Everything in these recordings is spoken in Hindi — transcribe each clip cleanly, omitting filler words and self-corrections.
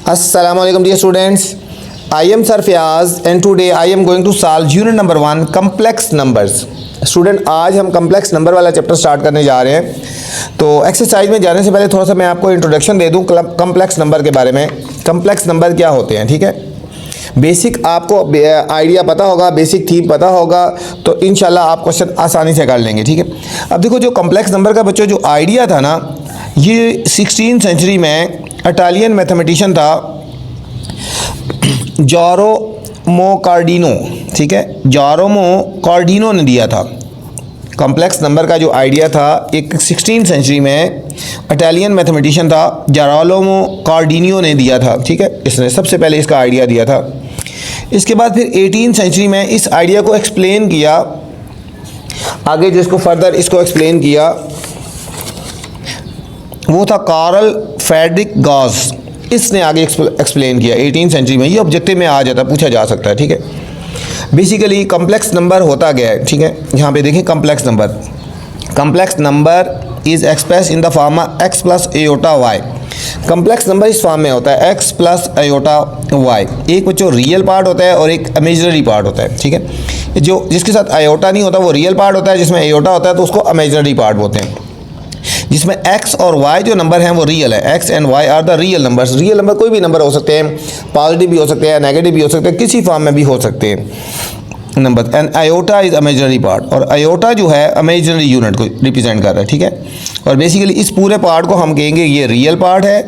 Assalamualaikum dear students. I am Sir Fiaz and today I am going to solve unit number 1 complex numbers. Student आज हम कम्प्लेक्स नंबर वाला चैप्टर स्टार्ट करने जा रहे हैं। तो एक्सरसाइज में जाने से पहले थोड़ा सा मैं आपको इंट्रोडक्शन दे दूं कम्प्लेक्स नंबर के बारे में। कम्प्लेक्स नंबर क्या होते हैं, ठीक है। बेसिक आपको आइडिया पता होगा, बेसिक थीम पता होगा तो इंशाल्लाह आप क्वेश्चन आसानी से कर लेंगे, ठीक है। अब देखो जो कम्प्लेक्स नंबर का बच्चों जो आइडिया था ना, ये 16वीं सेंचुरी में इटालियन मैथमेटिशियन था जेरोमो कार्डिनो, ठीक है। जेरोमो कार्डिनो ने दिया था कॉम्प्लेक्स नंबर का जो आइडिया था। एक 16वीं सेंचुरी में इटालियन मैथमेटिशियन था जेरोमो कार्डिनो ने दिया था, ठीक है। इसने सबसे पहले इसका आइडिया दिया था। इसके बाद फिर 18वीं सेंचुरी में इस आइडिया को एक्सप्लेन किया, आगे जिसको फर्दर इसको एक्सप्लेन किया वो था कार्ल फ्रेडरिक गॉस। इसने आगे एक्सप्लेन किया 18वीं सेंचुरी में। ये ऑब्जेक्टिव में आ जाता, पूछा जा सकता है, ठीक है। बेसिकली कम्प्लेक्स नंबर होता गया है, ठीक है। यहाँ पे देखें complex number is express in the form x plus iota y. Complex number इस फॉर्म में होता है x प्लस एयोटा वाई। एक बच्चों रियल पार्ट होता है और एक इमेजिनरी पार्ट होता है, ठीक है। जो जिसके साथ आयोटा नहीं होता वो रियल पार्ट होता है, जिसमें एयोटा होता है तो उसको इमेजिनरी पार्ट बोलते हैं। जिसमें x और y जो नंबर हैं वो रियल है, x and y are the real numbers. Real number कोई भी नंबर हो सकते हैं, पॉजिटिव भी हो सकते हैं, नेगेटिव भी हो सकते हैं, किसी फॉर्म में भी हो सकते हैं number. And iota is imaginary part, और आयोटा जो है इमेजिनरी यूनिट को रिप्रेजेंट कर रहा है, ठीक है। और बेसिकली इस पूरे पार्ट को हम कहेंगे ये रियल पार्ट है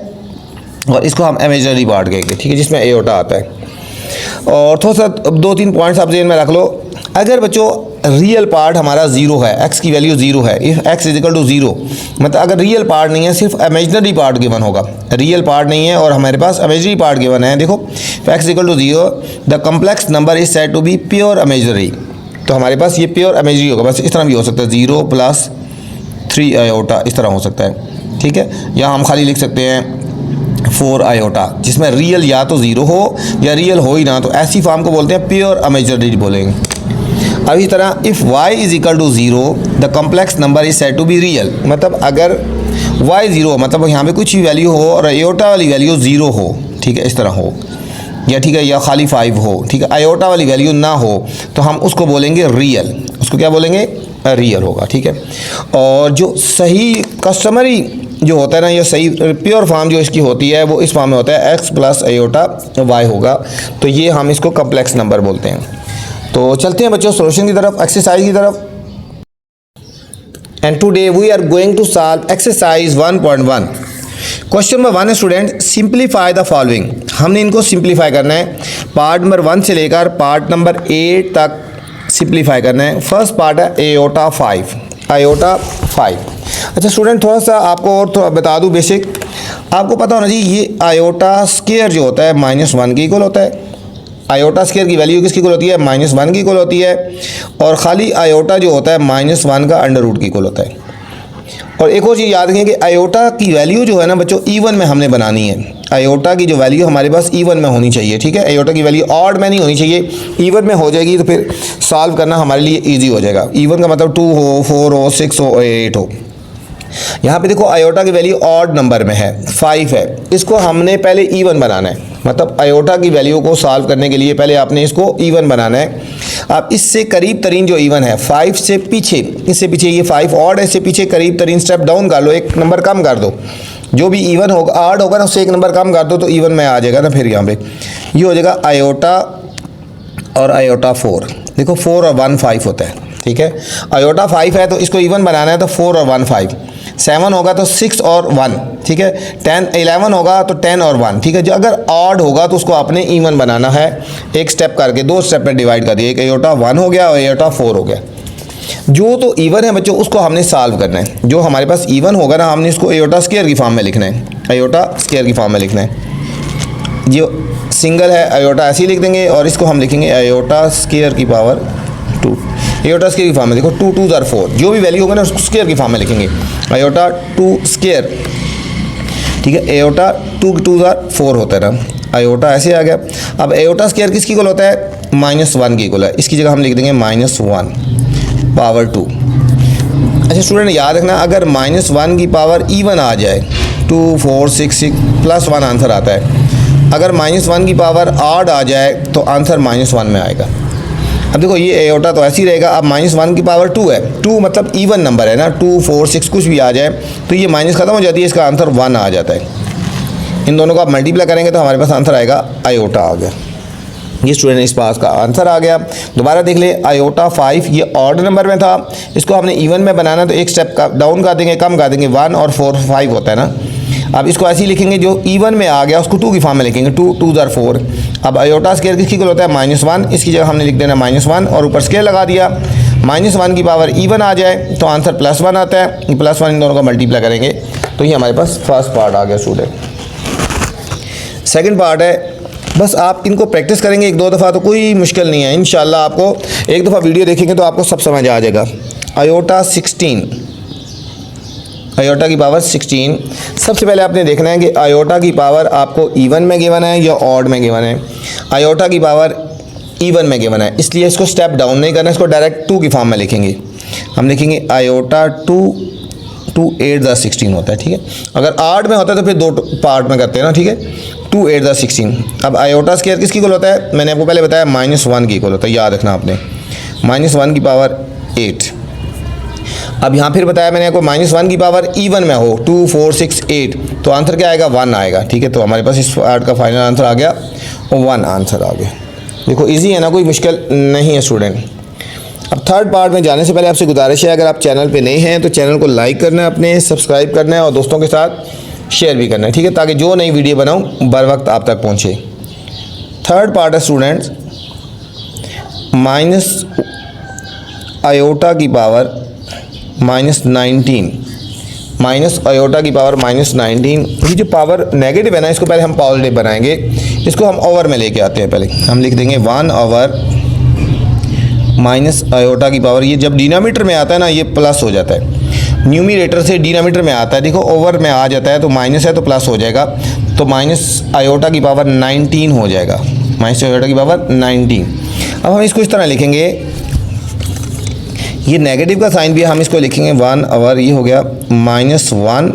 और इसको हम इमेजिनरी पार्ट कहेंगे, ठीक है, जिसमें आयोटा आता है। और थोड़ा सा 2-3 पॉइंट्स आप जेन में रख लो। अगर बच्चों रियल पार्ट हमारा ज़ीरो है, x की वैल्यू ज़ीरो है, if x is equal to zero, मतलब अगर रियल पार्ट नहीं है, सिर्फ इमेजिनरी पार्ट गिवन होगा। रियल पार्ट नहीं है और हमारे पास इमेजिनरी पार्ट गिवन है। देखो x equal to zero the complex number is said to be pure imaginary. तो हमारे पास ये प्योर इमेजिनरी होगा। बस इस तरह भी हो सकता है 0 + 3 आयोटा, इस तरह हो सकता है, ठीक है। या हम खाली लिख सकते हैं 4 आयोटा, जिसमें रियल या तो ज़ीरो हो या रियल हो ही ना, तो ऐसी फॉर्म को बोलते हैं प्योर इमेजिनरी बोलेंगे। अब इस तरह if y is equal to zero the complex number is said to be real. मतलब अगर y ज़ीरो मतलब यहाँ पे कुछ भी वैल्यू हो और आयोटा वाली वैल्यू ज़ीरो हो, ठीक है, इस तरह हो, या ठीक है, या खाली 5 हो, ठीक है, आयोटा वाली वैल्यू ना हो, तो हम उसको बोलेंगे रियल। उसको क्या बोलेंगे? रियल होगा, ठीक है। और जो सही कस्टमरी जो होता है ना, ये सही प्योर फॉर्म जो इसकी होती है वो इस फॉर्म में होता है x प्लस आयोटा y होगा। तो ये हम इसको कम्प्लेक्स नंबर बोलते हैं। तो चलते हैं बच्चों सॉल्यूशन की तरफ, एक्सरसाइज की तरफ। And today we are going to solve exercise 1.1। Question number 1 है स्टूडेंट, सिंप्लीफाई द फॉलोइंग। हमने इनको सिंप्लीफाई करना है, पार्ट नंबर 1 से लेकर पार्ट नंबर 8 तक सिंप्लीफाई करना है। फर्स्ट पार्ट है आयोटा 5। अच्छा स्टूडेंट, थोड़ा सा आपको और थोड़ा बता दूं बेसिक, आपको पता होना चाहिए ये आयोटा स्क्वायर जो होता है -1 के इक्वल होता है। आयोटा स्क्वायर की वैल्यू किसकी इक्वल होती है? -1 की इक्वल होती है। और ख़ाली आयोटा जो होता है -1 का अंडर रूट की इक्वल होता है। और एक और चीज़ याद रखें कि आयोटा की वैल्यू जो है ना बच्चों, इवन में हमने बनानी है। आयोटा की जो वैल्यू हमारे पास इवन में होनी चाहिए, ठीक है। आयोटा की वैल्यू ऑड में नहीं होनी चाहिए, इवन में हो जाएगी तो फिर सॉल्व करना हमारे लिए ईजी हो जाएगा। इवन का मतलब 2 हो, 4 हो, 6 हो, 8 हो। यहाँ पे देखो आयोटा की वैल्यू ऑड नंबर में है, 5 है। इसको हमने पहले इवन बनाना है, मतलब आयोटा की वैल्यू को सॉल्व करने के लिए पहले आपने इसको इवन बनाना है। अब इससे करीब तरीन जो इवन है 5 से पीछे, इससे पीछे ये 5 ऑड है, इससे पीछे करीब तरीन स्टेप डाउन कर लो, एक नंबर कम कर दो। जो भी इवन होगा ऑड होगा ना उससे एक नंबर कम कर दो तो इवन में आ जाएगा ना। फिर यहाँ पे ये हो जाएगा आयोटा और आयोटा 4। देखो 4 और 1 5 होता है, ठीक है। आयोटा 5 है तो इसको इवन बनाना है तो 4 और 1 5। 7 होगा तो 6 और 1, ठीक है। 11 होगा तो 10 और 1, ठीक है। जो अगर ऑड होगा तो उसको आपने इवन बनाना है, एक स्टेप करके 2 स्टेप में डिवाइड कर दिया। एक आयोटा 1 हो गया और आयोटा 4 हो गया। जो तो इवन है बच्चों उसको हमने सॉल्व करना है। जो हमारे पास इवन होगा ना, हमने इसको आयोटा स्क्वायर की फॉर्म में लिखना है, आयोटा स्क्वायर की फॉर्म में लिखना है। जो सिंगल है आयोटा ऐसे ही लिख देंगे और इसको हम लिखेंगे आयोटा स्क्वायर की पावर 2। आयोटा स्क्वायर की फॉर्म में देखो 2 2 ज़ार 4, जो भी वैल्यू होगा ना उसको स्क्वायर की फॉर्म में लिखेंगे, आयोटा 2 स्क्वायर, ठीक है। आयोटा 2 2 ज़ार 4 होता है ना, आयोटा ऐसे आ गया। अब आयोटा स्क्वायर किसकी इक्वल होता है? -1 की इक्वल है। इसकी जगह हम लिख देंगे -1 पावर 2। अच्छा स्टूडेंट याद रखना, अगर -1 की पावर इवन आ जाए 2 4 6 6 +1 आंसर आता है, अगर -1 की पावर ऑड आ जाए तो आंसर -1 में आएगा। अब देखो ये एयोटा तो ऐसे ही रहेगा। अब -1 की पावर 2 है, 2 मतलब इवन नंबर है ना, 2 4 6 कुछ भी आ जाए तो ये माइनस खत्म हो जाती है, इसका आंसर 1 आ जाता है। इन दोनों को आप मल्टीप्लाई करेंगे तो हमारे पास आंसर आएगा आयोटा आ गया। ये स्टूडेंट इस पास का आंसर आ गया। दोबारा देख ले, आयोटा 5 ये ऑड नंबर में था, इसको हमने इवन में बनाना तो एक स्टेप का डाउन कर देंगे, कम कर देंगे, 1 और 4 5 होता है ना। अब इसको ऐसे ही लिखेंगे, जो इवन में आ गया उसको 2 की फॉर्म में लिखेंगे, 2 2 ज़ार 4। अब आयोटा स्केयर किसकी होता है -1, इसकी जगह हमने लिख देना -1 और ऊपर स्केयर लगा दिया। -1 की पावर इवन आ जाए तो आंसर +1 आता है, +1 इन दोनों का मल्टीप्लाई करेंगे तो ये हमारे पास फर्स्ट पार्ट आ गया स्टूडेंट। सेकंड पार्ट है, बस आप इनको प्रैक्टिस करेंगे 1-2 दफ़ा तो कोई मुश्किल नहीं है, इंशाल्लाह आपको एक दफ़ा वीडियो देखेंगे तो आपको सब समझ आ जाएगा। आयोटा 16, आयोटा की पावर 16। सबसे पहले आपने देखना है कि आयोटा की पावर आपको इवन में गिवन है या ऑड में गिवन है। आयोटा की पावर इवन में गिवन है, इसलिए इसको स्टेप डाउन नहीं करना, इसको डायरेक्ट 2 की फॉर्म में लिखेंगे। हम लिखेंगे आयोटा 2 2 8 ज़ा 16 होता है, ठीक है। अगर ऑड में होता है तो फिर 2 पार्ट में करते हैं ना, ठीक है। 2 8 ज़ा 16। अब आयोटा स्केयर किसकी इक्वल होता है, मैंने आपको पहले बताया -1 की इक्वल होता है, याद रखना आपने, -1 की पावर 8। अब यहाँ फिर बताया मैंने आपको -1 की पावर इवन में हो, 2 4 6 8 तो आंसर क्या आएगा, 1 आएगा, ठीक है। तो हमारे पास इस पार्ट का फाइनल आंसर आ गया, 1 आंसर आ गया। देखो इजी है ना, कोई मुश्किल नहीं है स्टूडेंट। अब थर्ड पार्ट में जाने से पहले आपसे गुजारिश है, अगर आप चैनल पे नए हैं तो चैनल को लाइक करना है, अपने सब्सक्राइब करना है और दोस्तों के साथ शेयर भी करना है, ठीक है, ताकि जो नई वीडियो बनाऊँ बर वक्त आप तक पहुँचे। थर्ड पार्ट है स्टूडेंट्स, माइनस आयोटा की पावर -19, माइनस आयोटा की पावर -19। ये जो पावर नेगेटिव है ना, इसको पहले हम पॉजिटिव बनाएंगे, इसको हम ओवर में लेके आते हैं। पहले हम लिख देंगे 1 ओवर माइनस आयोटा की पावर, ये जब डिनोमिनेटर में आता है ना ये प्लस हो जाता है, न्यूमरेटर से डिनोमिनेटर में आता है, देखो ओवर में आ जाता है तो माइनस है तो प्लस हो जाएगा, तो माइनस आयोटा की पावर 19 हो जाएगा, माइनस आयोटा की पावर 19। अब हम इसको इस तरह लिखेंगे, ये नेगेटिव का साइन भी है, हम इसको लिखेंगे 1 ओवर, ये हो गया -1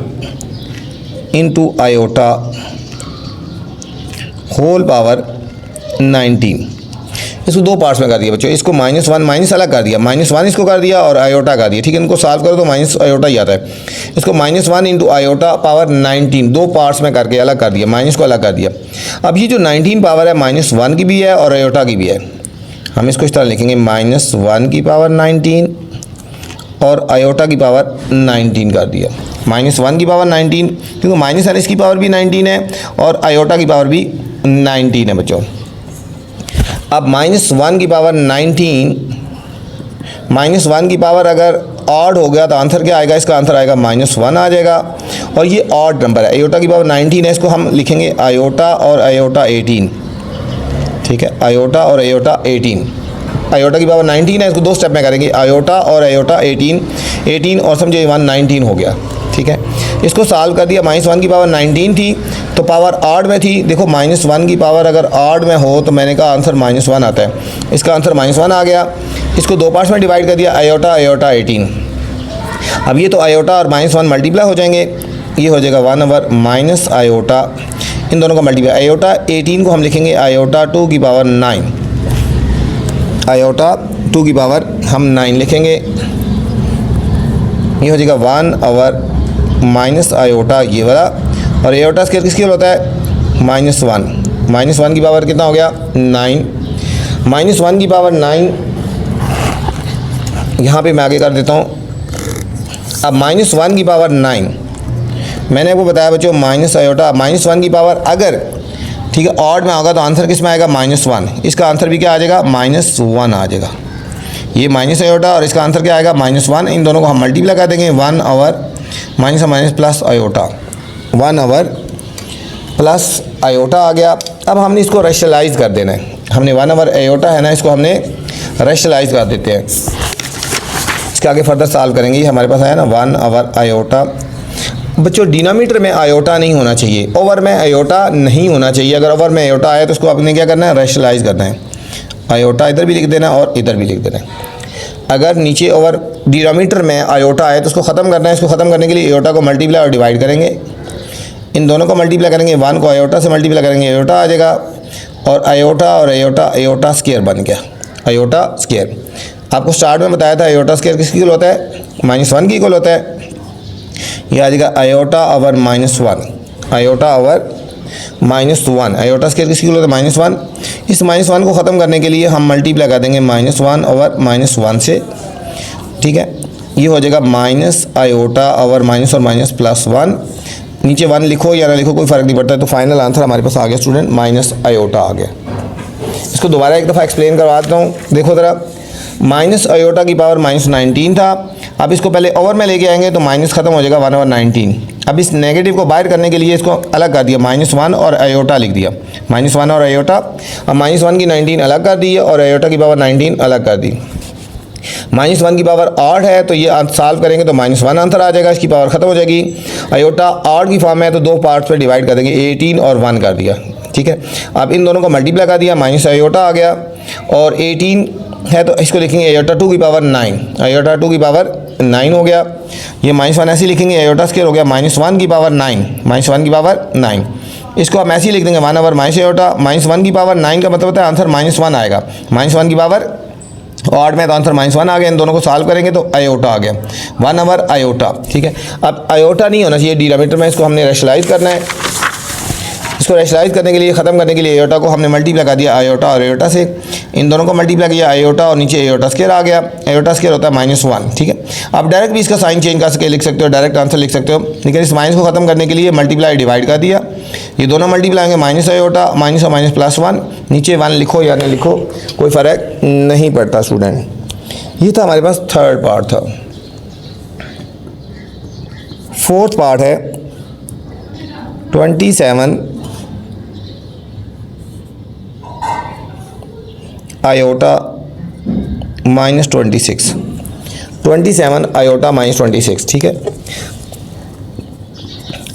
इंटू आयोटा होल पावर 19। इसको 2 पार्ट्स में कर दिया बच्चों, इसको -1 माइनस अलग कर दिया, -1 इसको कर दिया और आयोटा कर दिया, ठीक है। इनको सॉल्व करो तो माइनस आयोटा ही आता है। इसको -1 इंटू आयोटा पावर 19 2 पार्ट्स में करके अलग कर दिया, माइनस को अलग कर दिया। अब ये जो 19 पावर है -1 की भी है और आयोटा की भी है, हम इसको इस तरह लिखेंगे -1 की पावर 19 और आयोटा की पावर 19 कर दिया। -1 की पावर 19 क्योंकि माइनस है, इसकी पावर भी 19 है और आयोटा की पावर भी 19 है बच्चों। अब -1 की पावर 19, -1 की पावर अगर ऑड हो गया तो आंसर क्या आएगा, इसका आंसर आएगा -1 आ जाएगा। और ये ऑड नंबर है, आयोटा की पावर 19 है, इसको हम लिखेंगे आयोटा और आयोटा 18, ठीक है, आयोटा और आयोटा 18। आयोटा की पावर 19 है, इसको 2 स्टेप में करेंगे, आयोटा और आयोटा 18 और समझे 119 हो गया, ठीक है। इसको सॉल्व कर दिया, -1 की पावर 19 थी तो पावर ऑड में थी, देखो -1 की पावर अगर ऑड में हो तो मैंने कहा आंसर -1 आता है, इसका आंसर -1 आ गया। इसको 2 पार्ट्स में डिवाइड कर दिया, आयोटा आयोटा 18। अब ये तो आयोटा और -1 मल्टीप्लाई हो जाएंगे, ये हो जाएगा 1 ओवर माइनस आयोटा, इन दोनों का मल्टीप्लाई, आयोटा 18 को हम लिखेंगे आयोटा 2 की पावर 9, आयोटा 2 की पावर हम 9 लिखेंगे, ये हो जाएगा 1 ओवर माइनस आयोटा ये वाला, और आयोटा स्केयर किसकी होता है -1, -1 की पावर कितना हो गया 9, -1 की पावर 9, यहाँ पे मैं आगे कर देता हूँ। अब -1 की पावर 9 मैंने आपको बताया बच्चों, माइनस आयोटा -1 की पावर अगर ठीक है ऑड में होगा तो आंसर किस में आएगा -1, इसका आंसर भी क्या आ जाएगा -1 आ जाएगा। ये माइनस आयोटा और इसका आंसर क्या आएगा -1, इन दोनों को हम मल्टीप्लाई कर देंगे, 1 over minus minus plus iota, 1 over plus iota आ गया। अब हमने इसको रेशनलाइज कर देना है, हमने 1 ओवर आयोटा है ना, इसको हमने रेशनलाइज कर देते हैं, इसके आगे फर्दर सॉल्व करेंगे। ये हमारे पास आया ना 1 ओवर आयोटा, बच्चों डिनोमिनेटर में आयोटा नहीं होना चाहिए, ओवर में आयोटा नहीं होना चाहिए। अगर ओवर में आयोटा आया तो उसको आपने क्या करना है, रेशनलाइज करना है, आयोटा इधर भी लिख देना है और इधर भी लिख देना है। अगर नीचे ओवर डिनोमिनेटर में आयोटा आए तो उसको ख़त्म करना है, इसको ख़त्म करने के लिए आयोटा को मल्टीप्लाई और डिवाइड करेंगे, इन दोनों को मल्टीप्लाई करेंगे, 1 को आयोटा से मल्टीप्लाई करेंगे, आयोटा आ जाएगा, और आयोटा और आयोटा, आयोटा स्क्वायर बन गया, आयोटा स्क्वायर। आपको स्टार्ट में बताया था आयोटा स्क्वायर किसकी इक्वल होता है, -1 की इक्वल होता है। यह आ जाएगा iota over -1, iota over -1, iota square किसकी इक्वल होता है, -1। इस -1 को ख़त्म करने के लिए हम मल्टीप्लाई कर देंगे -1 ओवर -1 से, ठीक है। ये हो जाएगा माइनस आयोटा ओवर माइनस और माइनस +1, नीचे 1 लिखो या ना लिखो कोई फ़र्क नहीं पड़ता है। तो फाइनल आंसर हमारे पास आ गया स्टूडेंट, माइनस आयोटा आ गया। इसको दोबारा एक दफ़ा एक्सप्लेन करवाता हूँ, देखो ज़रा। माइनस आयोटा की पावर -19 था, अब इसको पहले ओवर में लेके आएंगे तो माइनस ख़त्म हो जाएगा 1/19। अब इस नेगेटिव को बाहर करने के लिए इसको अलग कर दिया, -1 और आयोटा लिख दिया, -1 और आयोटा। अब -1 की 19 अलग कर दी है और आयोटा की पावर 19 अलग कर दी। -1 की पावर 8 है, तो ये सॉल्व करेंगे तो -1 आंसर आ जाएगा, इसकी पावर ख़त्म हो जाएगी। आयोटा 8 की फॉर्म में है तो दो पार्ट्स पे डिवाइड कर देंगे, 18 और 1 कर दिया, ठीक है। अब इन दोनों को मल्टीप्लाई कर दिया, माइनस आयोटा आ गया, और 18 है तो इसको लिखेंगे आयोटा 2 की पावर 9, आयोटा 2 की पावर 9 हो गया। ये -1 ऐसे लिखेंगे, आयोटा स्क्वायर हो गया -1 की पावर 9, -1 की पावर 9। इसको हम ऐसे ही लिख देंगे 1 ओवर माइनस आयोटा, -1 की पावर 9 का मतलब होता है आंसर -1 आएगा, -1 की पावर 8 में तो आंसर -1 आ गया। इन दोनों को सॉल्व करेंगे तो आयोटा आ गया, 1 ओवर आयोटा, ठीक है। अब आयोटा नहीं होना चाहिए डिनोमिनेटर में, इसको हमने रेशनलाइज करना है। इसको रेशनलाइज करने के लिए, ख़त्म करने के लिए आयोटा को हमने मल्टीप्लाई कर दिया आयोटा और आयोटा से, इन दोनों को मल्टीप्लाई किया आयोटा और नीचे आयोटा स्क्वायर आ गया, आयोटा स्क्वायर होता है -1, ठीक है। आप डायरेक्ट भी इसका साइन चेंज कर सके लिख सकते हो, डायरेक्ट आंसर लिख सकते हो, लेकिन इस माइनस को ख़त्म करने के लिए मल्टीप्लाई डिवाइड कर दिया। ये दोनों मल्टीप्लाई होंगे, माइनस आयोटा माइनस और माइनस +1, नीचे 1 लिखो या नहीं लिखो कोई फ़र्क नहीं पड़ता स्टूडेंट। ये था हमारे पास थर्ड पार्ट था। फोर्थ पार्ट है 27 आयोटा -26, 27 आयोटा -26, ठीक है।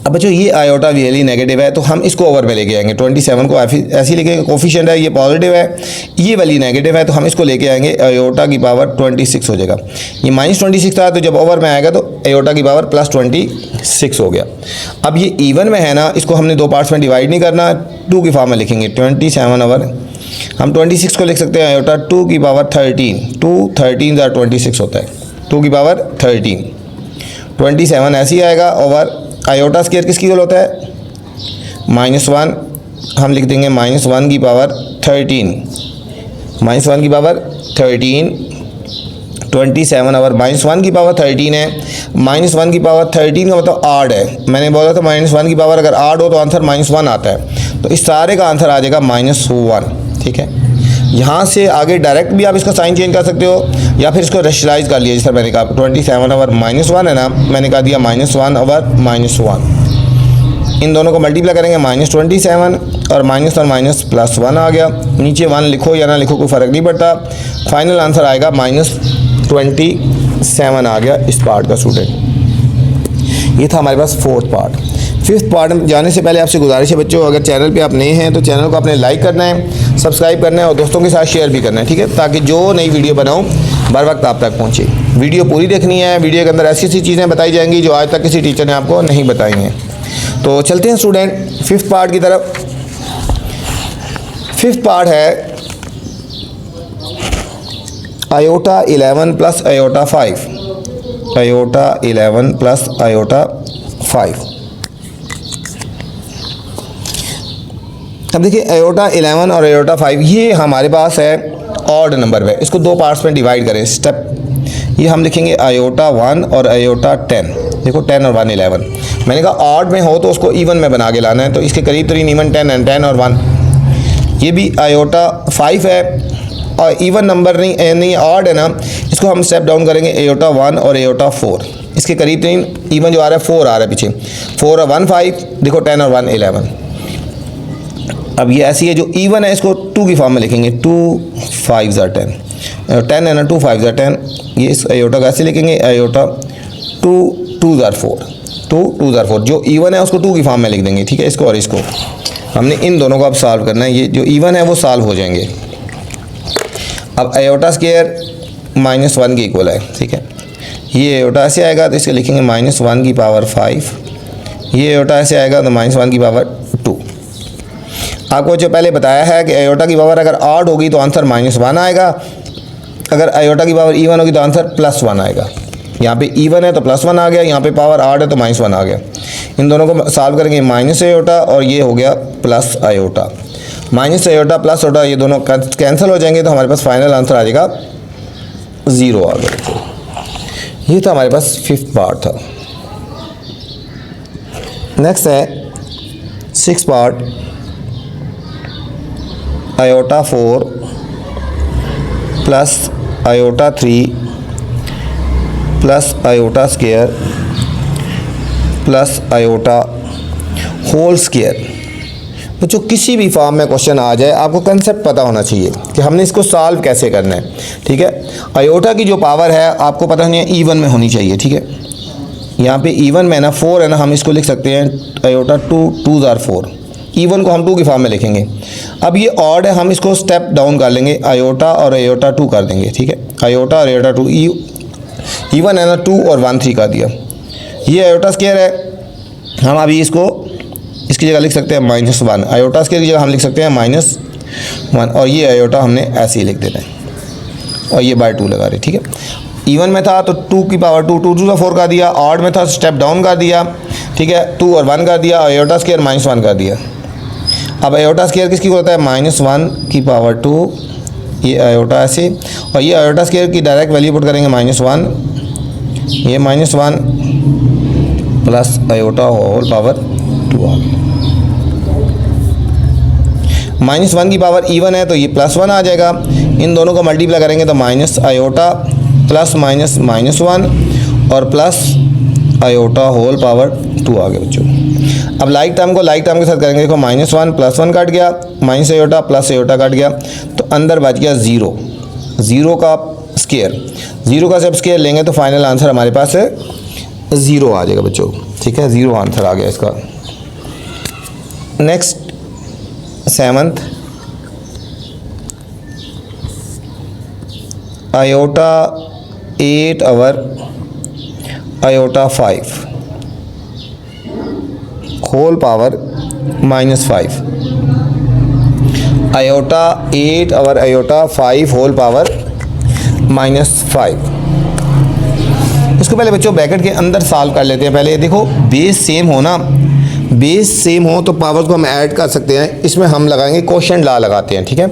अब बच्चों ये आयोटा रियली नेगेटिव है तो हम इसको ओवर में लेके आएंगे, 27 को ऐसे ही लेके, कोफिशिएंट है ये पॉजिटिव है, ये वाली नेगेटिव है तो हम इसको लेके आएंगे, आयोटा की पावर 26 हो जाएगा। ये -26 था तो जब ओवर में आएगा तो आयोटा की पावर +26 हो गया। अब ये इवन में है ना, इसको हमने दो पार्ट्स में डिवाइड नहीं करना, 2 की फॉर्म में लिखेंगे, 27 ओवर, हम 26 को लिख सकते हैं आयोटा 2 की पावर 13, 2 13 = 26 होता है, 2 की पावर 13, 27 ऐसे ही आएगा। ओवर आयोटा स्क्वायर किसकी इक्वल होता है, -1, हम लिख देंगे -1 की पावर 13, -1 की पावर 13, 27 ओवर -1 की पावर 13 है, -1 की पावर 13 का मतलब आड है। मैंने बोला था -1 की पावर अगर आड हो तो आंसर -1 आता है, तो इस सारे का आंसर आ जाएगा -1, ठीक है। यहाँ से आगे डायरेक्ट भी आप इसका साइन चेंज कर सकते हो या फिर इसको रेशनलाइज कर लिया, जैसे मैंने कहा 27 ओवर -1 है ना, मैंने कहा दिया -1 ओवर -1। इन दोनों को मल्टीप्लाई करेंगे, -27 और माइनस और माइनस +1 आ गया, नीचे 1 लिखो या ना लिखो कोई फ़र्क नहीं पड़ता। फाइनल आंसर आएगा -27 आ गया इस पार्ट का स्टूडेंट। ये था हमारे पास फोर्थ पार्ट। फिफ्थ पार्ट में जाने से पहले आपसे गुजारिश है बच्चों, अगर चैनल पे आप नए हैं तो चैनल को आपने लाइक करना है, सब्सक्राइब करना है और दोस्तों के साथ शेयर भी करना है, ठीक है, ताकि जो नई वीडियो बनाऊं बर वक्त आप तक पहुंचे। वीडियो पूरी देखनी है, वीडियो के अंदर ऐसी ऐसी चीज़ें बताई जाएंगी जो आज तक किसी टीचर ने आपको नहीं बताई हैं। तो चलते हैं स्टूडेंट फिफ्थ पार्ट की तरफ। फिफ्थ पार्ट है iota 11 plus iota 5, iota 11 plus iota 5। अब देखिए आयोटा 11 और आयोटा 5 ये हमारे पास है ऑड नंबर में, इसको दो पार्ट्स में डिवाइड करें। स्टेप ये हम लिखेंगे आयोटा 1 और आयोटा 10। देखो 10 और 1 11, मैंने कहा ऑड में हो तो उसको इवन में बना के लाना है, तो इसके करीब तरीन इवन 10 है, 10 और 1। ये भी आयोटा 5 है और इवन नंबर नहीं ऑड है ना, इसको हम स्टेप डाउन करेंगे आयोटा 1 और आयोटा 4। इसके करीब तरीन इवन जो आ रहा है 4 आ रहा है पीछे, 4 और 1 5, देखो 10 और 1 11। अब ये ऐसी है जो इवन है, इसको 2 की फॉर्म में लिखेंगे, 2 5 = 10, 10 है ना, 2 5 = 10। ये इस आयोटा का ऐसे लिखेंगे आयोटा 2 2 = 4, 2 2 = 4। जो इवन है उसको 2 की फॉर्म में लिख देंगे, ठीक है। इसको और इसको हमने इन दोनों को अब सॉल्व करना है, ये जो इवन है वो सॉल्व हो जाएंगे। अब आयोटा स्क्वायर -1 की इक्वल है, ठीक है। ये आयोटा ऐसे आएगा तो इसके लिखेंगे -1 की पावर 5 ये आयोटा ऐसे आएगा तो -1 की पावर 2। आपको जो पहले बताया है कि आयोटा की पावर अगर ऑड होगी तो आंसर -1 आएगा, अगर आयोटा की पावर इवन होगी तो आंसर +1 आएगा। यहाँ पे इवन है तो +1 आ गया, यहाँ पे पावर ऑड है तो -1 आ गया। इन दोनों को सॉल्व करेंगे माइनस आयोटा और ये हो गया plus iota. Minus iota plus iota ये दोनों कैंसिल हो जाएंगे तो हमारे पास फाइनल आंसर आ जाएगा 0 आ गया। ये था हमारे पास 5th पार्ट था। नेक्स्ट है 6th part, iota 4 plus iota 3 plus iota square plus iota whole square. बच्चों किसी भी फॉर्म में क्वेश्चन आ जाए आपको कंसेप्ट पता होना चाहिए कि हमने इसको सॉल्व कैसे करना है। ठीक है, आयोटा की जो पावर है आपको पता नहीं है ईवन में होनी चाहिए। ठीक है, यहाँ पे ईवन में ना 4 है ना, हम इसको लिख सकते हैं आयोटा 2 2 ज़ार 4। ईवन को हम 2 की फॉर्म में लिखेंगे। अब ये ऑड है, हम इसको स्टेप डाउन कर लेंगे, आयोटा और आयोटा 2 कर देंगे। ठीक है, आयोटा और आयोटा 2 ईवन है ना 2 और 1 3 कर दिया। ये आयोटा स्क्वायर है, हम अभी इसको इसकी जगह लिख सकते हैं -1। आयोटा स्क्वायर की जगह हम लिख सकते हैं -1 और ये आयोटा हमने ऐसे ही लिख देना है और ये बाय 2 लगा रहे। ठीक है, इवन में था तो 2 की पावर 2 2 2 4 कर दिया, ऑड में था स्टेप डाउन कर दिया। ठीक है, 2 और 1 कर दिया, आयोटा स्क्वायर -1 कर दिया। अब आयोटा स्क्वायर किसकी होता है -1 की पावर 2, ये आयोटा ऐसे, और ये आयोटा स्क्वायर की डायरेक्ट वैल्यू पुट करेंगे -1, ये -1 प्लस आयोटा होल पावर 2 आ गया। -1 की पावर इवन है तो ये +1 आ जाएगा। इन दोनों को मल्टीप्लाई करेंगे तो माइनस आयोटा प्लस माइनस -1 और प्लस आयोटा होल पावर 2 आ गया बच्चों। अब लाइक टर्म को लाइक टर्म के साथ करेंगे। देखो -1 +1 कट गया, minus iota plus iota cut गया, तो अंदर बच गया 0 का स्क्वायर। 0 का जब स्क्वायर लेंगे तो फाइनल आंसर हमारे पास है 0 आ जाएगा बच्चों। ठीक है, 0 आंसर आ गया इसका। नेक्स्ट 7th, आयोटा 8 और आयोटा 5 होल पावर -5। आयोटा 8 और आयोटा 5 होल पावर -5। इसको पहले बच्चों ब्रैकेट के अंदर सॉल्व कर लेते हैं। पहले देखो बेस सेम हो ना, बेस सेम हो तो पावर्स को हम ऐड कर सकते हैं। इसमें हम लगाएंगे क्वोशंट लॉ लगाते हैं। ठीक है,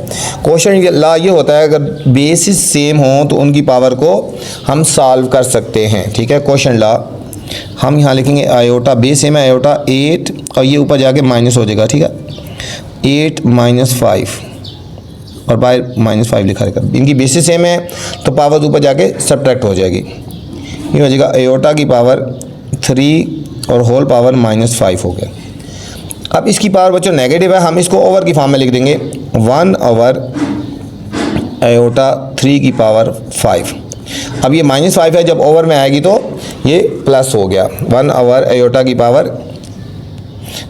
क्वोशंट लॉ ये होता है अगर बेसिस सेम हो तो उनकी पावर को हम सॉल्व कर सकते हैं। ठीक है, क्वोशंट लॉ हम यहाँ लिखेंगे आयोटा बेस सेम है आयोटा 8 और ये ऊपर जाके माइनस हो जाएगा। ठीक है, 8 - 5 और बाय -5 लिखा रहेगा। इनकी बेसिस सेम है तो पावर ऊपर जाके सब्ट्रैक्ट हो जाएगी। ये हो जाएगा आयोटा की पावर 3 और होल पावर -5 हो गया। अब इसकी पावर बच्चों नेगेटिव है, हम इसको ओवर की फॉर्म में लिख देंगे 1 ओवर आयोटा 3 की पावर 5। अब ये -5 है, जब ओवर में आएगी तो ये प्लस हो गया। 1 ओवर आयोटा की पावर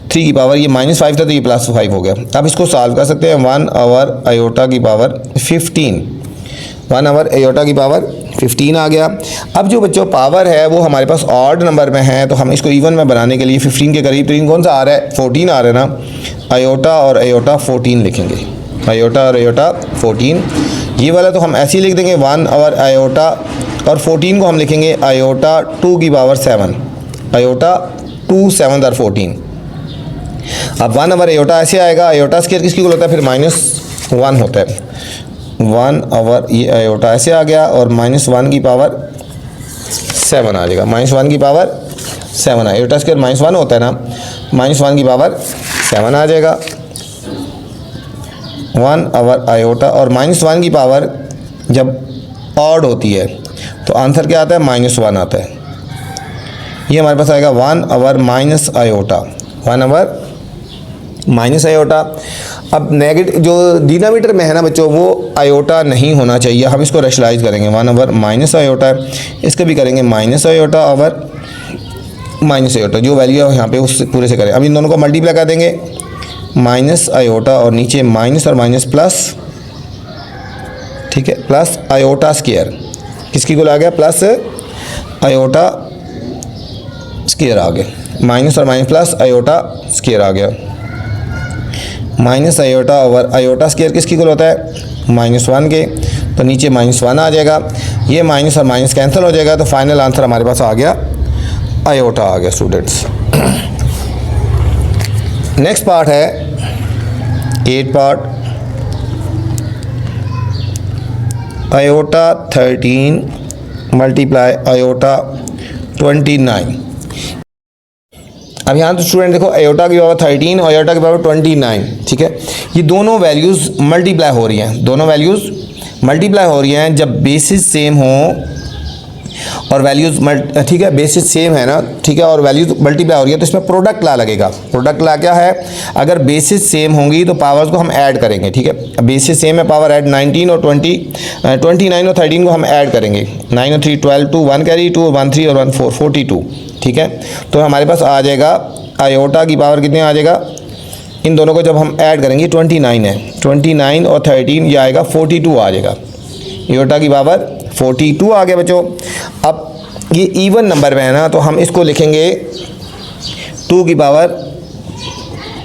3 की पावर, ये -5 था तो ये +5 हो गया। अब इसको सॉल्व कर सकते हैं। 1 ओवर आयोटा की पावर 15, 1 ओवर आयोटा की पावर 15 आ गया। अब जो बच्चों पावर है वो हमारे पास ऑड नंबर में है तो हम इसको इवन में बनाने के लिए 15 के करीब तो कौन सा आ रहा है 14 आ रहा है ना, आयोटा और आयोटा 14 लिखेंगे। आयोटा और आयोटा 14, ये वाला तो हम ऐसे ही लिख देंगे 1 ओवर आयोटा और 14 को हम लिखेंगे आयोटा 2 की पावर 7, आयोटा 2 7 और 14। अब 1 ओवर आयोटा ऐसे आएगा। आयोटा स्क्वायर किसकी इक्वल होता है फिर -1 होता है। 1 ओवर ये आयोटा ऐसे आ गया और -1 की पावर 7 आ जाएगा। -1 की पावर 7 आयोटा स्क्वायर -1 होता है ना, -1 की पावर 7 आ जाएगा। 1 ओवर आयोटा और -1 की पावर जब ऑड होती है तो आंसर क्या आता है -1 आता है। ये हमारे पास आएगा 1 over minus iota, 1 over minus iota. अब नेगेटिव जो डिनोमिनेटर में है ना बच्चों वो आयोटा नहीं होना चाहिए, हम इसको रेशनलाइज करेंगे। 1 ओवर माइनस आयोटा है, इसका भी करेंगे minus iota over minus iota, जो वैल्यू है यहाँ पे उस पूरे से करें। अब इन दोनों को मल्टीप्लाई कर देंगे, माइनस आयोटा और नीचे माइनस और माइनस प्लस, ठीक है, प्लस आयोटा स्क्वायर किसकी को आ गया प्लस आयोटा स्क्वायर आ गया। माइनस और माइनस प्लस आयोटा स्क्वायर आ गया, minus iota over iota square किसकी इक्वल होता है, -1 के, तो नीचे -1 आ जाएगा, ये माइनस और माइनस कैंसिल हो जाएगा, तो फाइनल आंसर हमारे पास आ गया आयोटा आ गया स्टूडेंट्स। नेक्स्ट पार्ट है 8 पार्ट, आयोटा 13 मल्टीप्लाई आयोटा 29। अब यहाँ तो स्टूडेंट देखो आयोटा की पावर 13 और आयोटा की पावर 29, ठीक है, ये दोनों वैल्यूज़ मल्टीप्लाई हो रही हैं, दोनों वैल्यूज़ मल्टीप्लाई हो रही हैं जब बेसिस सेम हो और वैल्यूज़ ठीक है, बेसिस सेम है ना, ठीक है, और वैल्यूज़ मल्टीप्लाई हो रही है, तो इसमें प्रोडक्ट ला लगेगा। प्रोडक्ट ला क्या है, अगर बेसिस सेम होंगी तो पावर्स को हम ऐड करेंगे, ठीक है, बेसिस सेम है, पावर ऐड 19 और 29 और 13 को हम ऐड करेंगे, 9 और 3 12, 2 1 कैरी, 2 और 1 3 और 1 4 42, ठीक है, तो हमारे पास आ जाएगा आयोटा की पावर कितने आ जाएगा, इन दोनों को जब हम ऐड करेंगे 29 है, 29 और 13 ये आएगा 42 आ जाएगा, आयोटा की पावर 42 आ गया बच्चों। अब ये इवन नंबर में है ना, तो हम इसको लिखेंगे 2 की पावर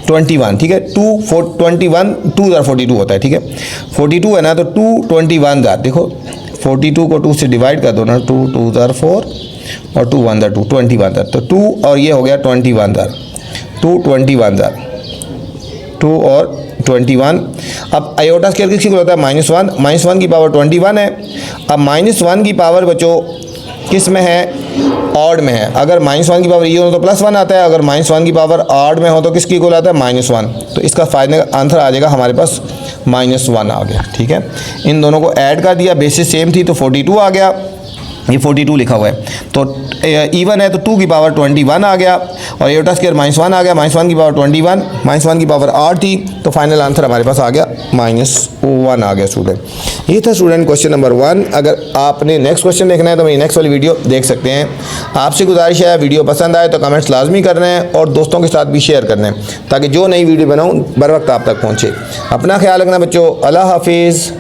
21, ठीक है, 21 2 जार 42 होता है, ठीक है, 42 है ना, तो 2 21 जार, देखो 42 को 2 से डिवाइड कर दो ना, 2 2 जार 4 और 2 1 जार 2 21 जार, तो 2 और ये हो गया 21 जार, 2 21 जार, 2 और 21। अब आयोटा स्क्वायर किसकी होता है, -1 की पावर 21 है। अब -1 की पावर बच्चों किस में है, ऑड में है, अगर -1 की पावर ये हो तो +1 आता है, अगर -1 की पावर ऑड में हो तो किसकी इक्वल आता है, -1, तो इसका फाइनल आंसर आ जाएगा हमारे पास -1 आ गया, ठीक है, इन दोनों को ऐड कर दिया, बेसिस सेम थी तो 42 आ गया, ये 42 लिखा हुआ है, तो इवन है तो 2 की पावर 21 आ गया, और आयोटा स्क्वायर -1 आ गया, -1 की पावर 21, -1 की पावर 8 थी, तो फाइनल आंसर हमारे पास आ गया -1 आ गया स्टूडेंट। ये था स्टूडेंट क्वेश्चन नंबर 1। अगर आपने नेक्स्ट क्वेश्चन देखना है तो मेरी नेक्स्ट वाली वीडियो देख सकते हैं। आपसे गुजारिश है वीडियो पसंद आए तो कमेंट्स लाजमी करना है और दोस्तों के साथ भी शेयर करना है, ताकि जो नई वीडियो बनाऊँ बर वक्त आप तक पहुँचे। अपना ख्याल रखना बच्चों, अल्लाह हाफिज़।